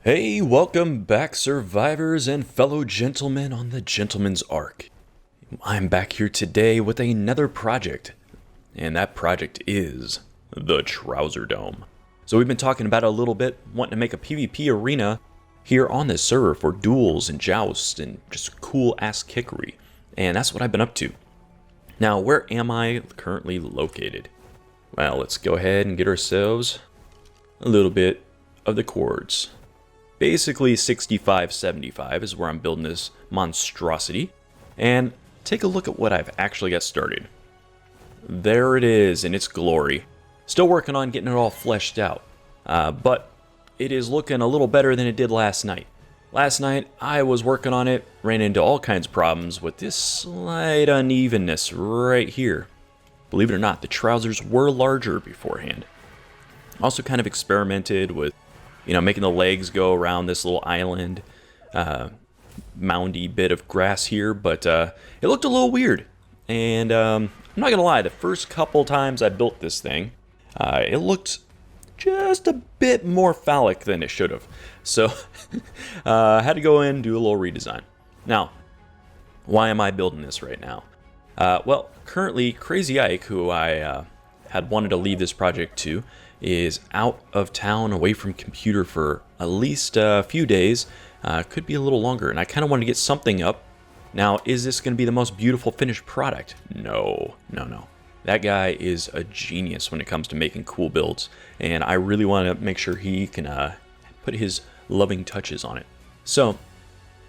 Hey, welcome back, survivors and fellow gentlemen on the Gentleman's Ark. I'm back here today with another project, and that project is the Trouser Dome. So we've been talking about it a little bit, wanting to make a PvP arena here on this server for duels and jousts and just cool ass kickery, and that's what I've been up to. Now, where am I currently located? Well, let's go ahead and get ourselves a little bit of the chords. Basically 65-75 is where I'm building this monstrosity. And take a look at what I've actually got started. There it is in its glory. Still working on getting it all fleshed out. But it is looking a little better than it did last night. Last night I was working on it, ran into all kinds of problems with this slight unevenness right here. Believe it or not, the trousers were larger beforehand. Also kind of experimented with making the legs go around this little island, moundy bit of grass here, but it looked a little weird. And I'm not gonna lie, the first couple times I built this thing, it looked just a bit more phallic than it should have. So I had to go in and do a little redesign. Now, why am I building this right now? Well, currently Crazy Ike, who I had wanted to leave this project to, is out of town, away from computer for at least a few days, could be a little longer, and I kind of wanted to get something up. Now, is this going to be the most beautiful finished product? No. That guy is a genius when it comes to making cool builds, and I really want to make sure he can put his loving touches on it. So,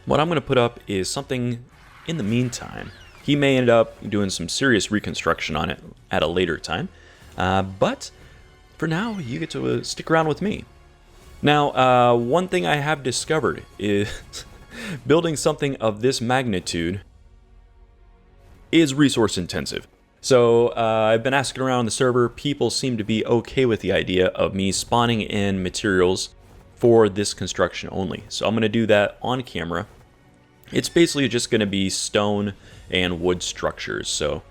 what I'm going to put up is something in the meantime. He may end up doing some serious reconstruction on it at a later time, but for now, you get to stick around with me. Now, one thing I have discovered is building something of this magnitude is resource intensive. So I've been asking around the server. People seem to be okay with the idea of me spawning in materials for this construction only. So I'm going to do that on camera. It's basically just going to be stone and wood structures. So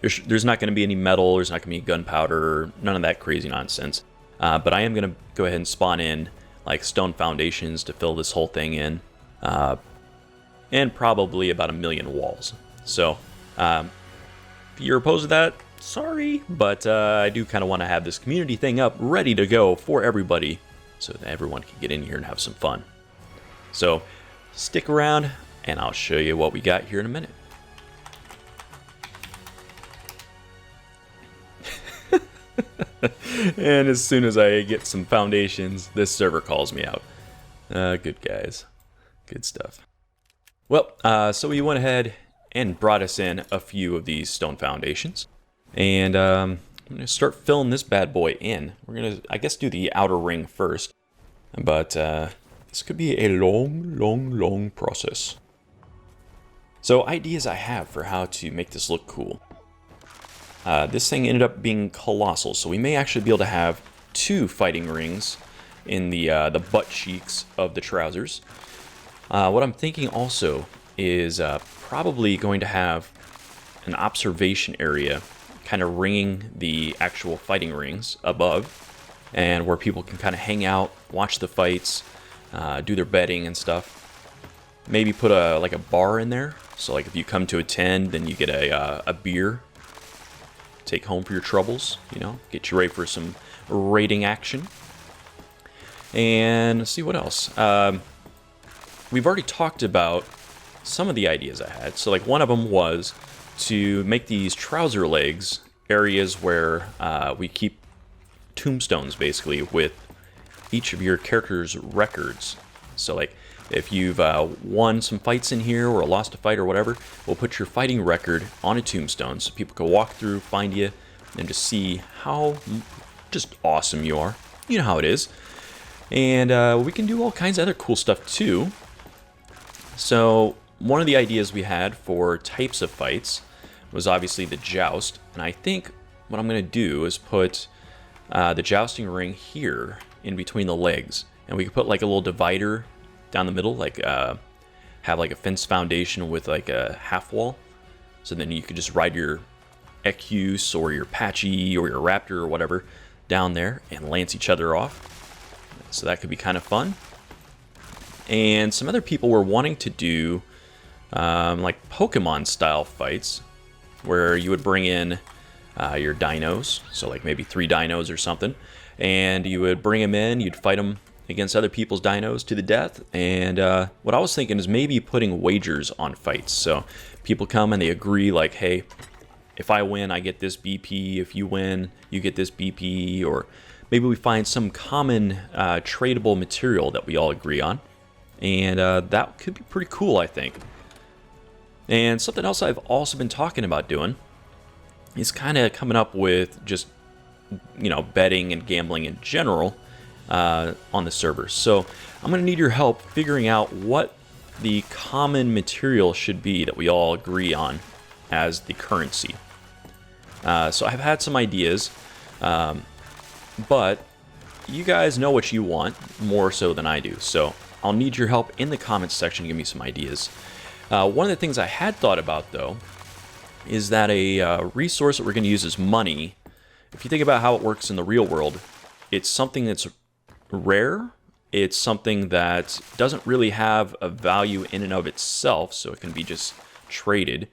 there's not going to be any metal, there's not going to be gunpowder, none of that crazy nonsense. But I am going to go ahead and spawn in like stone foundations to fill this whole thing in. And probably about 1 million walls. So if you're opposed to that, sorry. But I do kind of want to have this community thing up ready to go for everybody, so that everyone can get in here and have some fun. So stick around and I'll show you what we got here in a minute. And as soon as I get some foundations, this server calls me out. Good guys. Good stuff. Well, so we went ahead and brought us in a few of these stone foundations. And I'm going to start filling this bad boy in. We're going to, I guess, do the outer ring first. But this could be a long process. So ideas I have for how to make this look cool. This thing ended up being colossal, so we may actually be able to have 2 fighting rings in the butt cheeks of the trousers. What I'm thinking also is probably going to have an observation area kind of ringing the actual fighting rings above, and where people can kind of hang out, watch the fights, do their betting and stuff. Maybe put like a bar in there, so like if you come to attend, then you get a beer. Take home for your troubles, get you ready for some raiding action. And let's see what else. We've already talked about some of the ideas I had. So like one of them was to make these trouser legs areas where we keep tombstones basically with each of your character's records. So like if you've won some fights in here or lost a fight or whatever, we'll put your fighting record on a tombstone so people can walk through, find you, and just see how just awesome you are. You know how it is. And we can do all kinds of other cool stuff too. So one of the ideas we had for types of fights was obviously the joust. And I think what I'm going to do is put the jousting ring here in between the legs. And we could put like a little divider down the middle, like have like a fence foundation with like a half wall, so then you could just ride your Ecuse or your Patchy or your Raptor or whatever down there and lance each other off. So that could be kind of fun. and some other people were wanting to do like Pokemon style fights, where you would bring in your dinos, so like maybe 3 dinos or something, and you would bring them in, you'd fight them against other people's dinos to the death. And what I was thinking is maybe putting wagers on fights. So people come and they agree like, hey, if I win, I get this BP. If you win, you get this BP. Or maybe we find some common tradable material that we all agree on. And that could be pretty cool, I think. And something else I've also been talking about doing is kind of coming up with just, betting and gambling in general on the server. So I'm going to need your help figuring out what the common material should be that we all agree on as the currency. So I've had some ideas, but you guys know what you want more so than I do. So I'll need your help in the comments section to give me some ideas. One of the things I had thought about, though, is that a resource that we're going to use is money. If you think about how it works in the real world, it's something that's rare. It's something that doesn't really have a value in and of itself, so it can be just traded,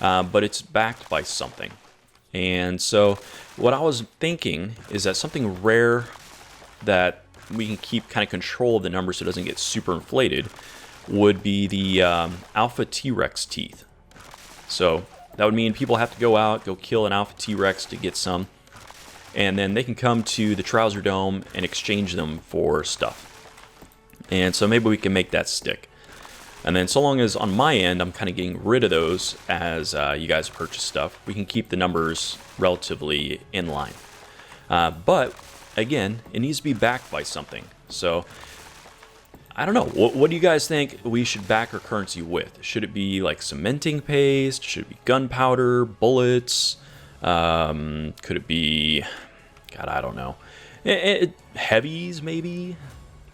but it's backed by something. And so what I was thinking is that something rare that we can keep kind of control of the number so it doesn't get super inflated would be the alpha T-Rex teeth. So that would mean people have to go out, go kill an alpha T-Rex to get some, and then they can come to the Trouser Dome and exchange them for stuff. And so maybe we can make that stick. And then so long as on my end I'm kind of getting rid of those as you guys purchase stuff, we can keep the numbers relatively in line. But again, it needs to be backed by something. So I don't know. What do you guys think we should back our currency with? Should it be like cementing paste? Should it be gunpowder, bullets? Could it be, God, I don't know. Heavies, maybe?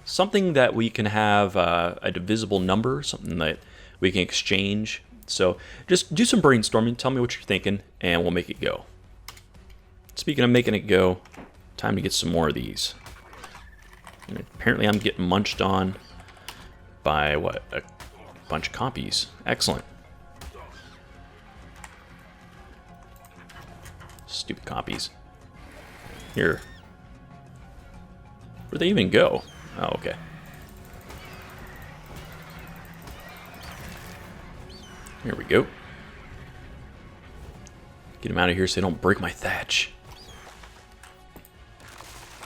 Something that we can have a divisible number, something that we can exchange. So just do some brainstorming. Tell me what you're thinking, and we'll make it go. Speaking of making it go, time to get some more of these. And apparently I'm getting munched on by, what, a bunch of copies. Excellent. Stupid copies. Here. Where'd they even go? Oh, okay. Here we go. Get them out of here so they don't break my thatch.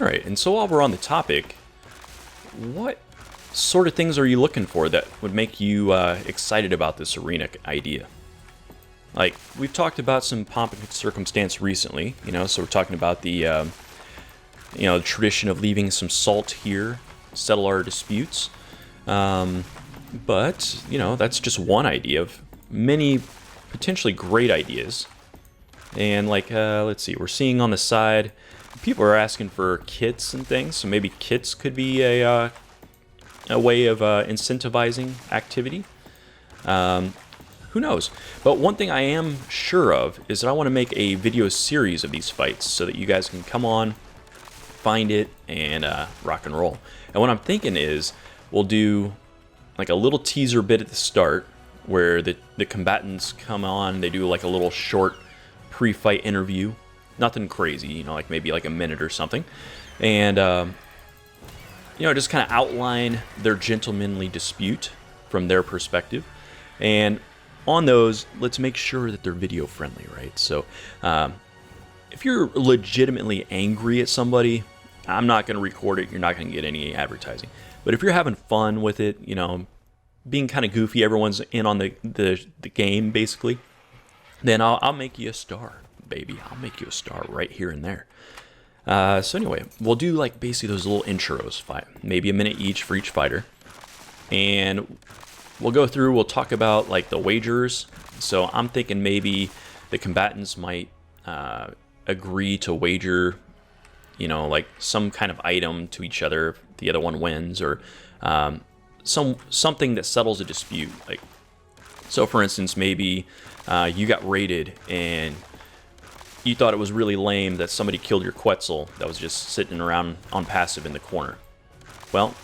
Alright, and so while we're on the topic, what sort of things are you looking for that would make you excited about this arena idea? Like, we've talked about some pomp and circumstance recently, so we're talking about the, the tradition of leaving some salt here, settle our disputes. But, that's just one idea of many potentially great ideas. And, like, let's see, we're seeing on the side, people are asking for kits and things, so maybe kits could be a way of incentivizing activity. Who knows? But one thing I am sure of is that I want to make a video series of these fights so that you guys can come on, find it, and rock and roll. And what I'm thinking is we'll do like a little teaser bit at the start where the combatants come on, they do like a little short pre-fight interview. Nothing crazy, like maybe like a minute or something. And, just kind of outline their gentlemanly dispute from their perspective. And on those, let's make sure that they're video friendly, right? So if you're legitimately angry at somebody, I'm not going to record it. You're not going to get any advertising. But if you're having fun with it, being kind of goofy, everyone's in on the game, basically, then I'll make you a star, baby. I'll make you a star right here and there. So anyway, we'll do like basically those little intros, maybe a minute each for each fighter. And we'll go through, we'll talk about like the wagers. So I'm thinking maybe the combatants might agree to wager, like some kind of item to each other if the other one wins, or something that settles a dispute. Like, so for instance, maybe you got raided and you thought it was really lame that somebody killed your Quetzal that was just sitting around on passive in the corner. Well,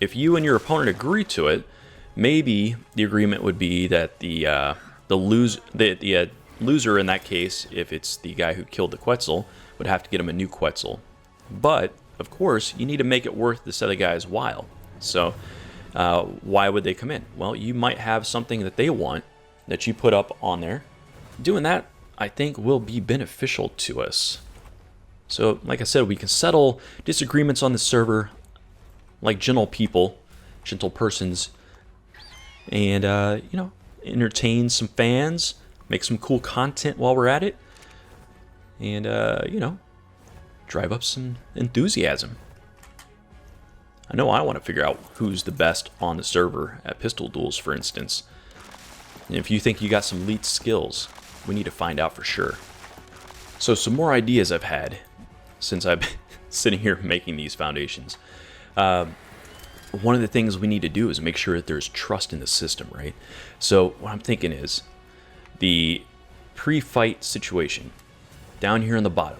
if you and your opponent agree to it, maybe the agreement would be that the loser in that case, if it's the guy who killed the Quetzal, would have to get him a new Quetzal. But of course, you need to make it worth this other guy's while. So why would they come in? Well, you might have something that they want that you put up on there. Doing that, I think, will be beneficial to us. So, like I said, we can settle disagreements on the server like gentle people, gentle persons, and, entertain some fans, make some cool content while we're at it, and, drive up some enthusiasm. I know I want to figure out who's the best on the server at pistol duels, for instance. And if you think you got some elite skills, we need to find out for sure. So some more ideas I've had since I've been sitting here making these foundations. One of the things we need to do is make sure that there's trust in the system, right? So what I'm thinking is the pre-fight situation. Down here on the bottom,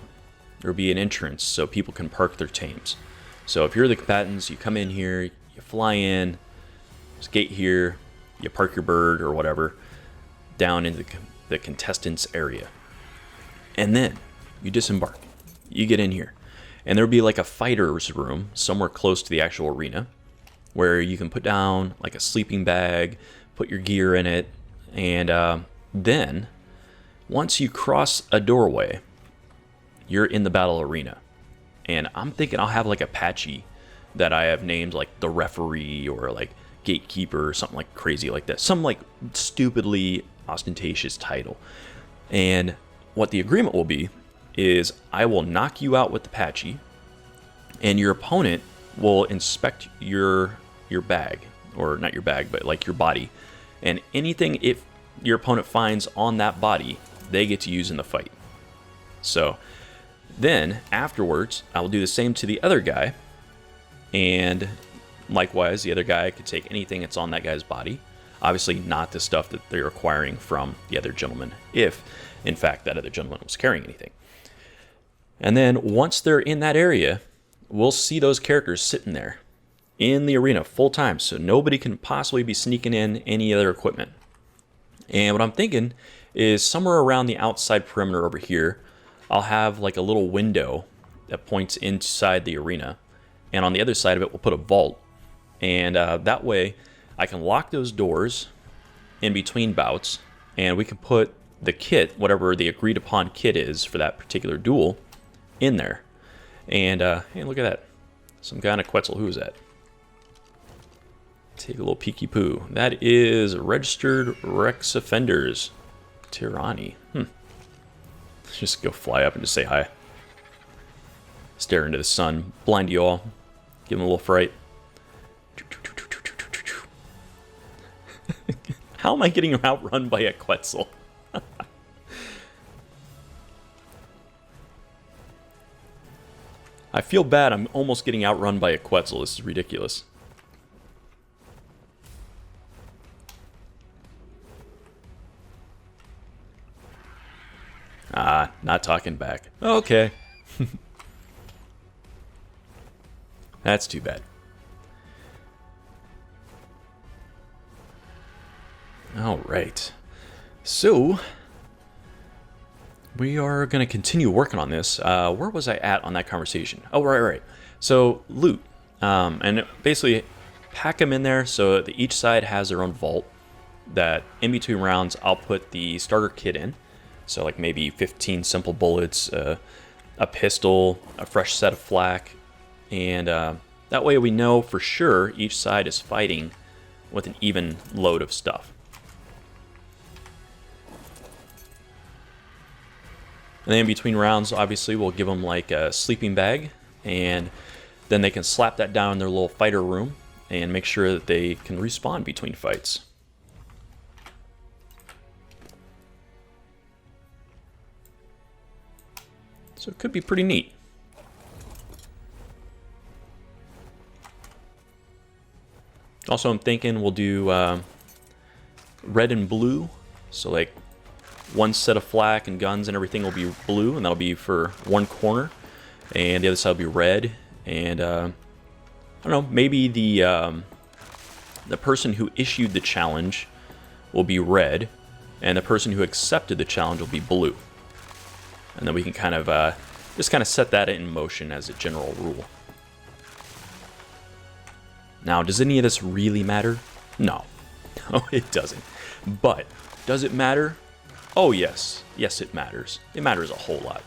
there'll be an entrance so people can park their tames. So if you're the combatants, you come in here, you fly in, there's a gate here, you park your bird or whatever down into the contestants area. And then you disembark. You get in here. And there'll be like a fighter's room somewhere close to the actual arena where you can put down like a sleeping bag, put your gear in it, and then once you cross a doorway, you're in the battle arena. And I'm thinking I'll have like a Apache that I have named like the referee or like gatekeeper or something like crazy like that. Some like stupidly ostentatious title. And what the agreement will be is I will knock you out with the Apache, and your opponent will inspect your bag, or not your bag, but like your body. And anything if your opponent finds on that body, they get to use in the fight. So then afterwards, I will do the same to the other guy, and likewise, the other guy could take anything that's on that guy's body. Obviously not the stuff that they're acquiring from the other gentleman, if in fact that other gentleman was carrying anything. And then once they're in that area, we'll see those characters sitting there in the arena full time, so nobody can possibly be sneaking in any other equipment. And what I'm thinking is somewhere around the outside perimeter over here, I'll have like a little window that points inside the arena, and on the other side of it we'll put a vault, and that way I can lock those doors in between bouts, and we can put the kit, whatever the agreed upon kit is for that particular duel, in there. And hey, look at that, some guy on a Quetzal. Who is that? Take a little peeky poo. That is registered Rex offenders, Tyranny. Just go fly up and just say hi. Stare into the sun, blind you all, give them a little fright. How am I getting outrun by a Quetzal? I feel bad. I'm almost getting outrun by a Quetzal. This is ridiculous. Ah, not talking back. Okay. That's too bad. All right. So we are going to continue working on this. Where was I at on that conversation? Oh, right. So loot. And basically pack them in there so that each side has their own vault. That in between rounds, I'll put the starter kit in. So like maybe 15 simple bullets, a pistol, a fresh set of flak. And that way we know for sure each side is fighting with an even load of stuff. And then in between rounds, obviously, we'll give them like a sleeping bag, and then they can slap that down in their little fighter room and make sure that they can respawn between fights. So it could be pretty neat. Also, I'm thinking we'll do red and blue, so like one set of flak and guns and everything will be blue, and that'll be for one corner, and the other side will be red, and I don't know, maybe the person who issued the challenge will be red, and the person who accepted the challenge will be blue. And then we can kind of just kind of set that in motion as a general rule. Now, does any of this really matter? No. No, it doesn't. But, does it matter? Oh, yes. Yes, it matters. It matters a whole lot.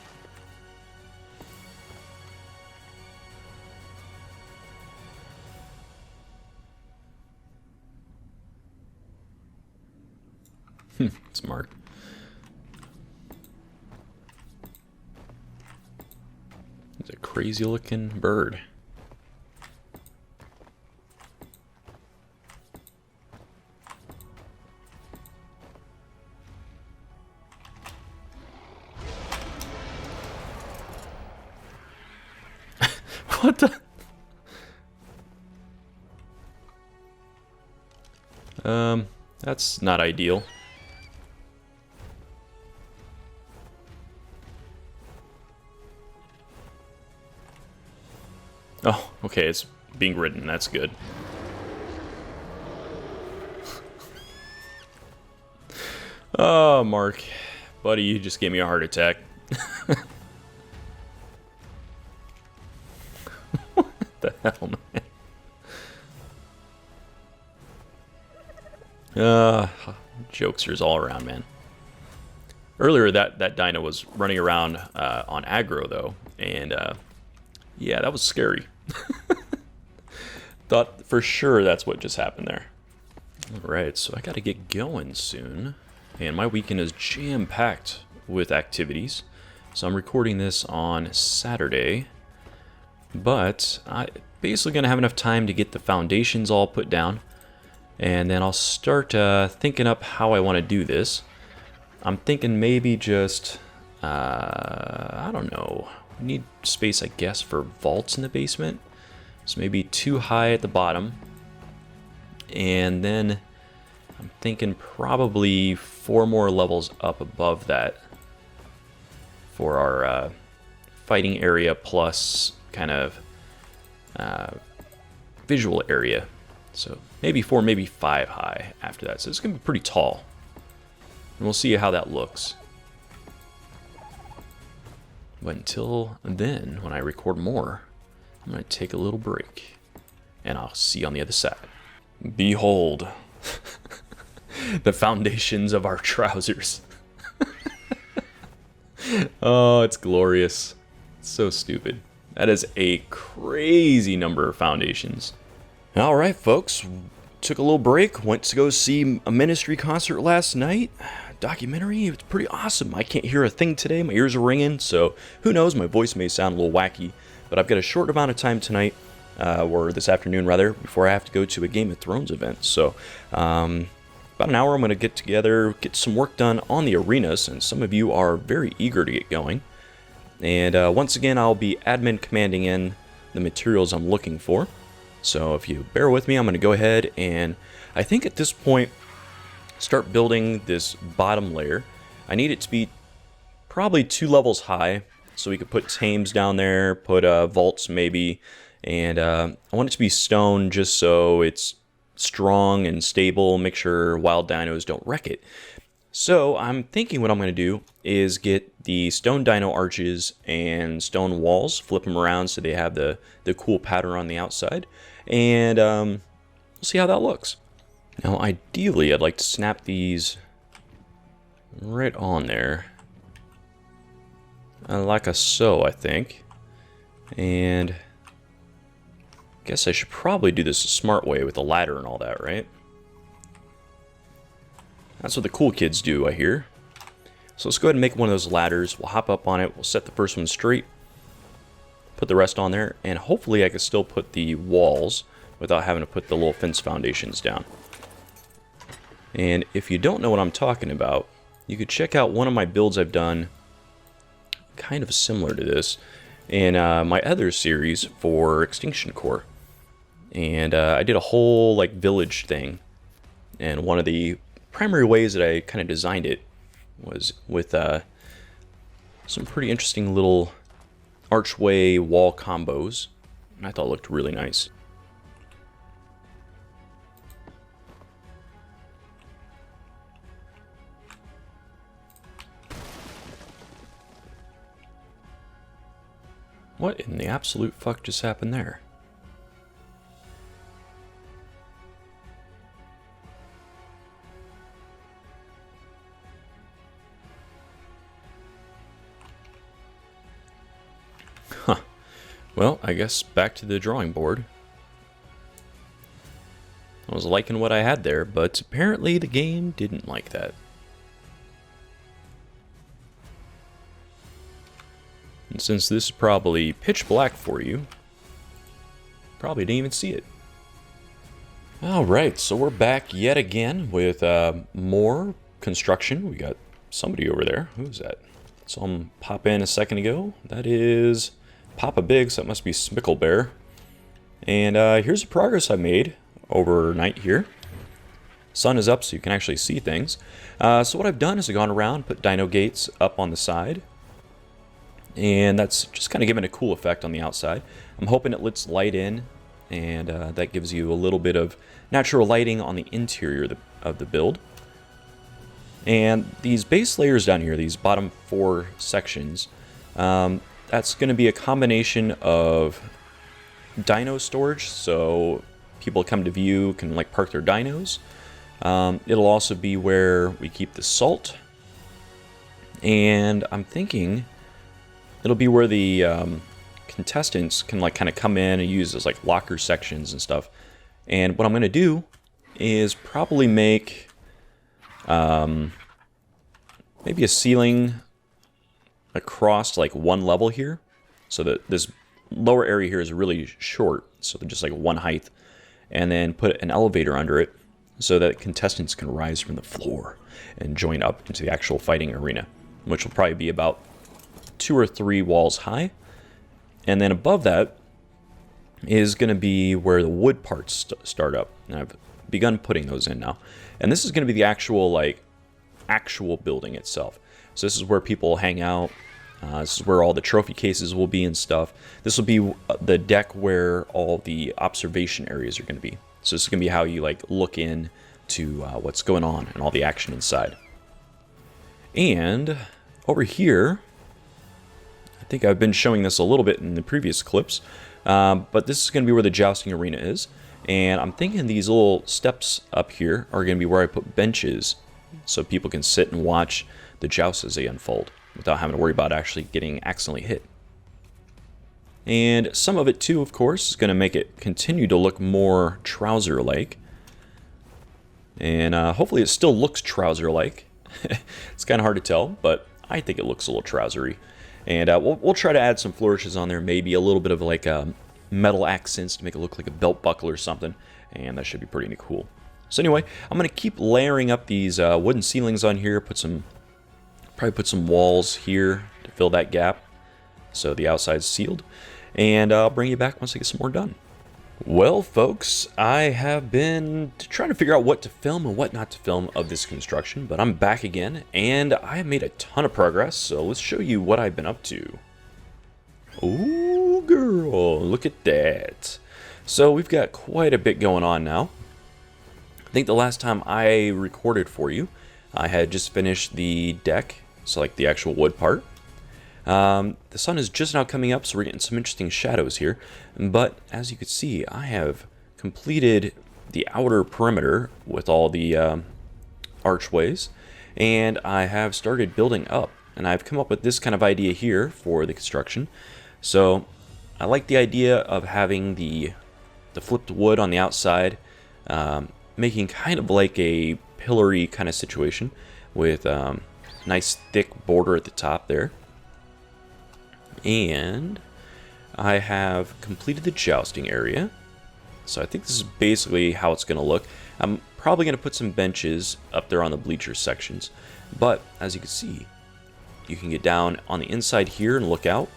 Smart. It's a crazy looking bird. What the? That's not ideal. Oh, okay, it's being ridden. That's good. Oh, Mark. Buddy, you just gave me a heart attack. What the hell, man? Jokesters all around, man. Earlier, that dino was running around on aggro, though, and yeah, that was scary. Thought for sure that's what just happened there. Alright, so I gotta get going soon. And my weekend is jam-packed with activities. So I'm recording this on Saturday. But I'm basically gonna have enough time to get the foundations all put down. And then I'll start thinking up how I want to do this. I'm thinking maybe just, I don't know. We need space, I guess, for vaults in the basement. So maybe 2 high at the bottom. And then I'm thinking probably 4 more levels up above that for our fighting area plus kind of visual area. So maybe 4, maybe 5 high after that. So it's going to be pretty tall. And we'll see how that looks. But until then, when I record more, I'm going to take a little break. And I'll see you on the other side. Behold, the foundations of our trousers. Oh, it's glorious. It's so stupid. That is a crazy number of foundations. All right, folks. Took a little break. Went to go see a Ministry concert last night. Documentary. It's pretty awesome. I can't hear a thing today. My ears are ringing, so who knows? My voice may sound a little wacky, but I've got a short amount of time tonight, or this afternoon rather, before I have to go to a Game of Thrones event. So, about an hour, I'm going to get together, get some work done on the arenas, and some of you are very eager to get going. And once again, I'll be admin commanding in the materials I'm looking for. So if you bear with me, I'm going to go ahead and I think at this point start building this bottom layer. I need it to be probably 2 levels high so we could put tames down there, put vaults maybe, and I want it to be stone just so it's strong and stable, make sure wild dinos don't wreck it. So I'm thinking what I'm going to do is get the stone dino arches and stone walls, flip them around so they have the cool pattern on the outside, and we'll see how that looks. Now ideally I'd like to snap these right on there, like so, I think, and I guess I should probably do this a smart way with a ladder and all that, right? That's what the cool kids do, I hear. So let's go ahead and make one of those ladders. We'll hop up on it. We'll set the first one straight. Put the rest on there. And hopefully I can still put the walls without having to put the little fence foundations down. And if you don't know what I'm talking about, you could check out one of my builds I've done kind of similar to this in my other series for Extinction Core. And I did a whole like village thing. And one of the primary ways that I kind of designed it was with some pretty interesting little archway wall combos, and I thought it looked really nice. What in the absolute fuck just happened there? Huh. Well, I guess back to the drawing board. I was liking what I had there, but apparently the game didn't like that. And since this is probably pitch black for you, probably didn't even see it. Alright, so we're back yet again with more construction. We got somebody over there. Who's that? Saw him pop in a second ago. That is Papa Big, so that must be Smicklebear. And here's the progress I made overnight here. Sun is up so you can actually see things. So what I've done is I've gone around, put dino gates up on the side. And that's just kind of giving a cool effect on the outside. I'm hoping it lets light in, and that gives you a little bit of natural lighting on the interior of the build. And these base layers down here, these bottom 4 sections, that's going to be a combination of dino storage, so people come to view can like park their dinos. It'll also be where we keep the salt, and I'm thinking it'll be where the contestants can like kind of come in and use as like locker sections and stuff. And what I'm going to do is probably make maybe a ceiling across like one level here, so that this lower area here is really short, so they're just like one height, and then put an elevator under it so that contestants can rise from the floor and join up into the actual fighting arena, which will probably be about 2 or 3 walls high. And then above that is going to be where the wood parts start up, and I've begun putting those in now. And this is going to be the actual building itself. So this is where people hang out. This is where all the trophy cases will be and stuff. This will be the deck where all the observation areas are going to be. So this is going to be how you like look in to what's going on and all the action inside. And over here, I think I've been showing this a little bit in the previous clips, but this is going to be where the jousting arena is. And I'm thinking these little steps up here are going to be where I put benches so people can sit and watch the jousts as they unfold without having to worry about actually getting accidentally hit. And some of it too, of course, is going to make it continue to look more trouser-like. And hopefully it still looks trouser-like. It's kind of hard to tell, but I think it looks a little trousery. And we'll try to add some flourishes on there, maybe a little bit of like metal accents to make it look like a belt buckle or something, and that should be pretty cool. So anyway, I'm going to keep layering up these wooden ceilings on here, probably put some walls here to fill that gap so the outside's sealed, and I'll bring you back once I get some more done. Well, folks, I have been trying to figure out what to film and what not to film of this construction, but I'm back again, and I have made a ton of progress, so let's show you what I've been up to. Oh, girl, look at that. So we've got quite a bit going on now. I think the last time I recorded for you, I had just finished the deck, so like the actual wood part. The sun is just now coming up, so we're getting some interesting shadows here. But as you can see, I have completed the outer perimeter with all the archways, and I have started building up. And I've come up with this kind of idea here for the construction. So I like the idea of having the flipped wood on the outside, making kind of like a pillory kind of situation with nice thick border at the top there. And I have completed the jousting area. So I think this is basically how it's going to look. I'm probably going to put some benches up there on the bleacher sections. But as you can see, you can get down on the inside here and look out.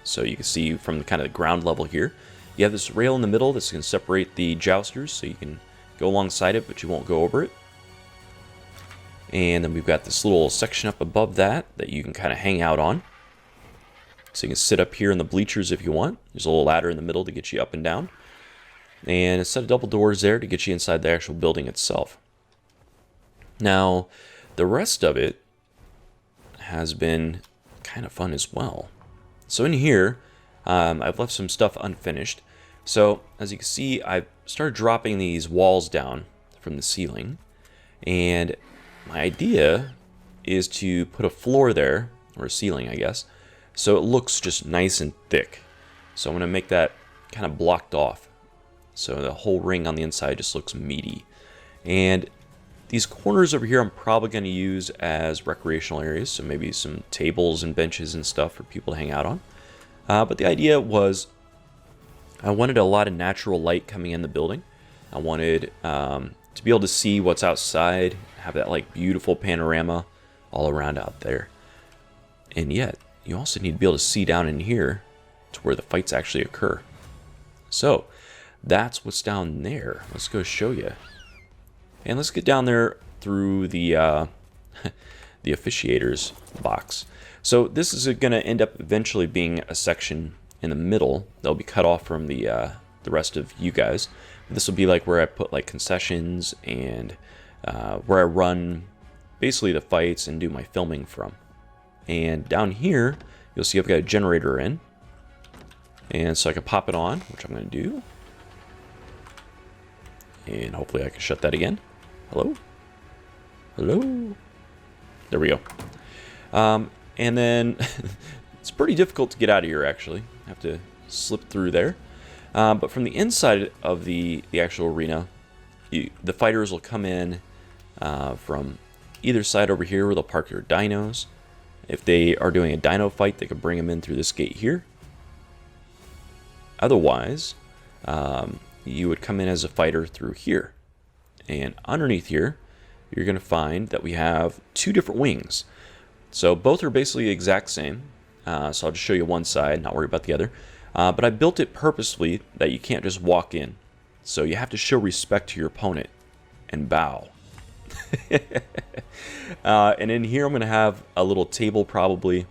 So you can see from the kind of the ground level here. You have this rail in the middle that's going to separate the jousters, so you can go alongside it, but you won't go over it. And then we've got this little section up above that you can kind of hang out on. So you can sit up here in the bleachers if you want. There's a little ladder in the middle to get you up and down. And a set of double doors there to get you inside the actual building itself. Now, the rest of it has been kind of fun as well. So in here, I've left some stuff unfinished. So as you can see, I've started dropping these walls down from the ceiling. And my idea is to put a floor there, or a ceiling, I guess, so it looks just nice and thick. So I'm going to make that kind of blocked off. So the whole ring on the inside just looks meaty. And these corners over here I'm probably going to use as recreational areas, so maybe some tables and benches and stuff for people to hang out on. But the idea was I wanted a lot of natural light coming in the building. I wanted to be able to see what's outside, have that like beautiful panorama all around out there. And yet, you also need to be able to see down in here to where the fights actually occur. So, that's what's down there. Let's go show you. And let's get down there through the the officiator's box. So this is going to end up eventually being a section in the middle that'll be cut off from the rest of you guys. This will be like where I put like concessions and where I run basically the fights and do my filming from. And down here, you'll see I've got a generator in. And so I can pop it on, which I'm going to do. And hopefully I can shut that again. Hello? Hello? There we go. And then it's pretty difficult to get out of here, actually. I have to slip through there. But from the inside of the actual arena, the fighters will come in from either side over here where they'll park their dinos. If they are doing a dino fight, they can bring them in through this gate here. Otherwise, you would come in as a fighter through here. And underneath here, you're going to find that we have two different wings. So both are basically the exact same. So I'll just show you one side, not worry about the other. But I built it purposely that you can't just walk in. So you have to show respect to your opponent and bow. And in here I'm going to have a little table probably.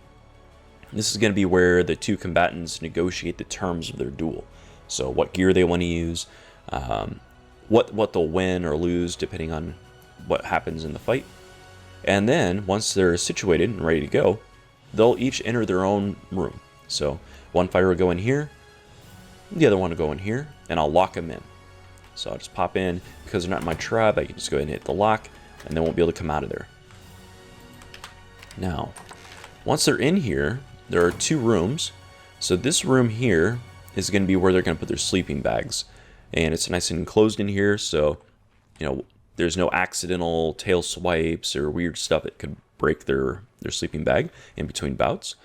This is going to be where the two combatants negotiate the terms of their duel. So what gear they want to use, what they'll win or lose depending on what happens in the fight. And then once they're situated and ready to go, they'll each enter their own room. So one fighter will go in here, the other one will go in here, and I'll lock them in. So I'll just pop in. Because they're not in my tribe, I can just go ahead and hit the lock, and they won't be able to come out of there. Now, once they're in here, there are two rooms. So this room here is going to be where they're going to put their sleeping bags. And it's nice and enclosed in here, so, you know, there's no accidental tail swipes or weird stuff that could break their sleeping bag in between bouts.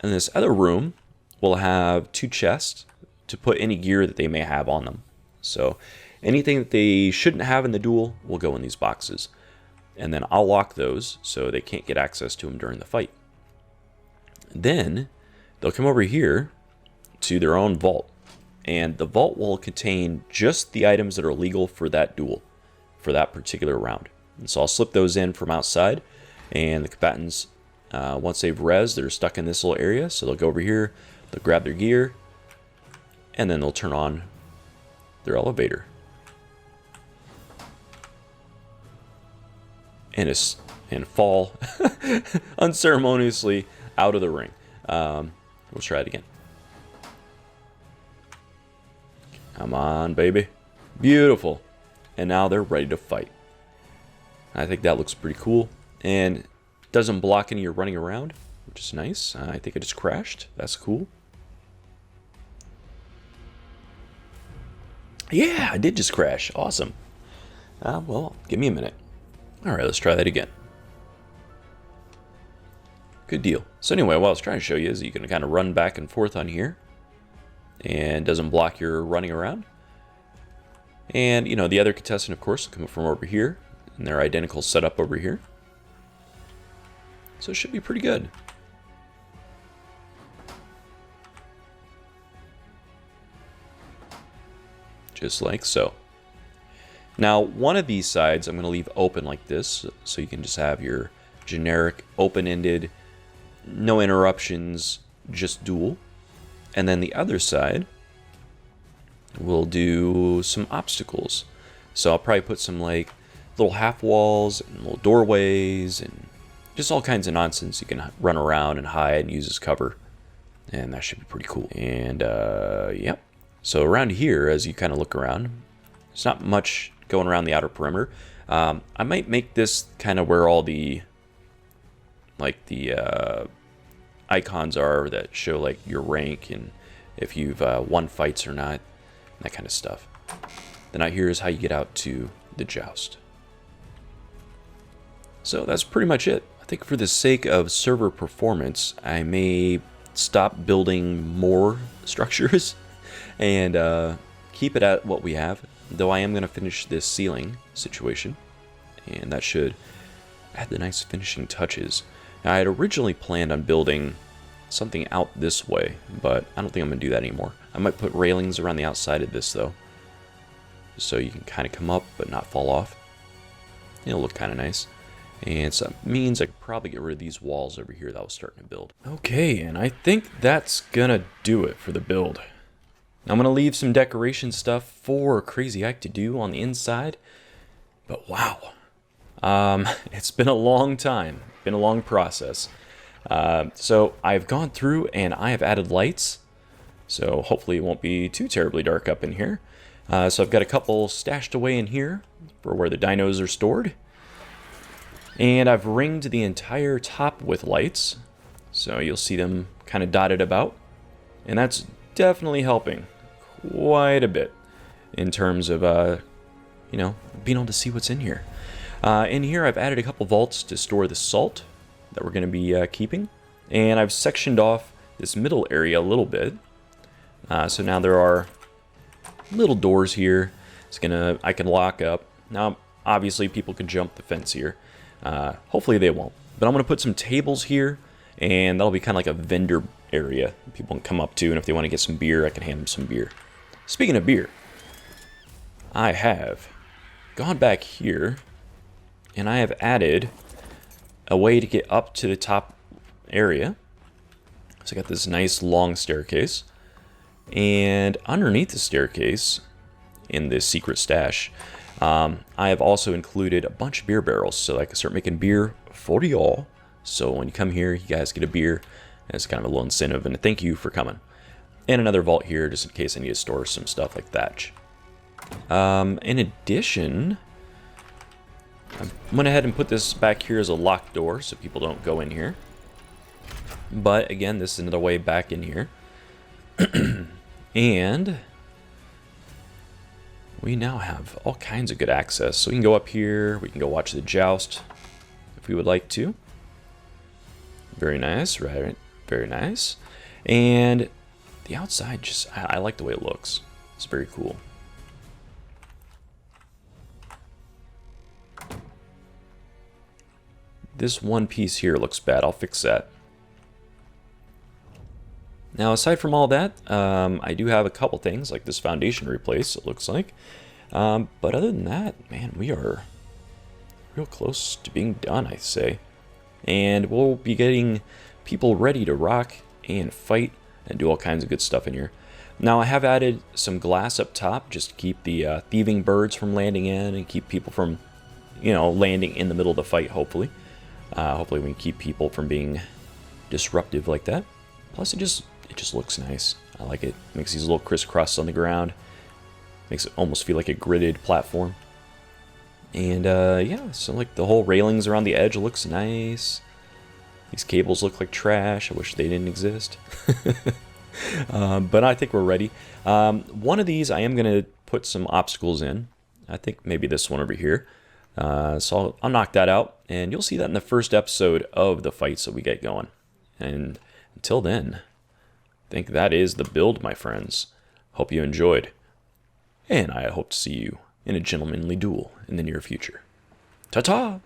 And this other room will have two chests to put any gear that they may have on them. So anything that they shouldn't have in the duel will go in these boxes. And then I'll lock those so they can't get access to them during the fight. Then they'll come over here to their own vault. And the vault will contain just the items that are legal for that duel, for that particular round. And so I'll slip those in from outside. And the combatants, once they've rezzed, they're stuck in this little area. So they'll go over here, they'll grab their gear, and then they'll turn on their elevator. And fall unceremoniously out of the ring. We'll try it again. Come on, baby. Beautiful. And now they're ready to fight. I think that looks pretty cool. And doesn't block any of your running around, which is nice. I think I just crashed. That's cool. Yeah, I did just crash. Awesome. Well, give me a minute. All right, let's try that again. Good deal. So anyway, what I was trying to show you is you can kind of run back and forth on here. And doesn't block your running around. And, you know, the other contestant, of course, will come from over here. And they're identical setup over here. So it should be pretty good. Just like so. Now, one of these sides I'm going to leave open like this, so you can just have your generic, open-ended, no interruptions, just duel. And then the other side, we'll do some obstacles. So I'll probably put some like little half walls and little doorways and just all kinds of nonsense you can run around and hide and use as cover. And that should be pretty cool. And, yep. So around here, as you kind of look around, there's not much going around the outer perimeter. I might make this kind of where all the, like, the icons are that show, like, your rank and if you've won fights or not, that kind of stuff. Then out here is how you get out to the joust. So that's pretty much it. I think for the sake of server performance, I may stop building more structures and keep it at what we have, though I am going to finish this ceiling situation, and that should add the nice finishing touches. Now, I had originally planned on building something out this way, but I don't think I'm going to do that anymore. I might put railings around the outside of this, though, so you can kind of come up but not fall off. It'll look kind of nice. And so that means I could probably get rid of these walls over here that I was starting to build. Okay, and I think that's gonna do it for the build. I'm gonna leave some decoration stuff for Crazy Ike to do on the inside. But wow, it's been a long time, been a long process. So I've gone through and I have added lights. So hopefully it won't be too terribly dark up in here. So I've got a couple stashed away in here for where the dinos are stored. And I've ringed the entire top with lights, so you'll see them kind of dotted about. And that's definitely helping quite a bit in terms of, you know, being able to see what's in here. In here I've added a couple vaults to store the salt that we're going to be keeping. And I've sectioned off this middle area a little bit. So now there are little doors here. I can lock up. Now, obviously people can jump the fence here. Hopefully they won't. But I'm going to put some tables here, and that'll be kind of like a vendor area people can come up to, and if they want to get some beer, I can hand them some beer. Speaking of beer, I have gone back here, and I have added a way to get up to the top area. So I got this nice long staircase, and underneath the staircase, in this secret stash, I have also included a bunch of beer barrels, so I can start making beer for y'all. So when you come here, you guys get a beer, and it's kind of a little incentive, and a thank you for coming. And another vault here, just in case I need to store some stuff like that. In addition, I went ahead and put this back here as a locked door, so people don't go in here. But again, this is another way back in here. And we now have all kinds of good access. So we can go up here, we can go watch the joust if we would like to. Very nice, right? Very nice. And the outside, just, I like the way it looks. It's very cool. This one piece here looks bad. I'll fix that. Now, aside from all that, I do have a couple things, like this foundation replace, it looks like. But other than that, man, we are real close to being done, I say. And we'll be getting people ready to rock and fight and do all kinds of good stuff in here. Now, I have added some glass up top just to keep the thieving birds from landing in and keep people from, you know, landing in the middle of the fight, hopefully. Hopefully we can keep people from being disruptive like that. Plus, it just looks nice. I like it. Makes these little crisscross on the ground. Makes it almost feel like a gridded platform. And yeah, so like the whole railings around the edge looks nice. These cables look like trash. I wish they didn't exist. But I think we're ready. One of these I am going to put some obstacles in. I think maybe this one over here. So I'll knock that out. And you'll see that in the first episode of the fights that we get going. And until then, I think that is the build, my friends. Hope you enjoyed. And I hope to see you in a gentlemanly duel in the near future. Ta-ta!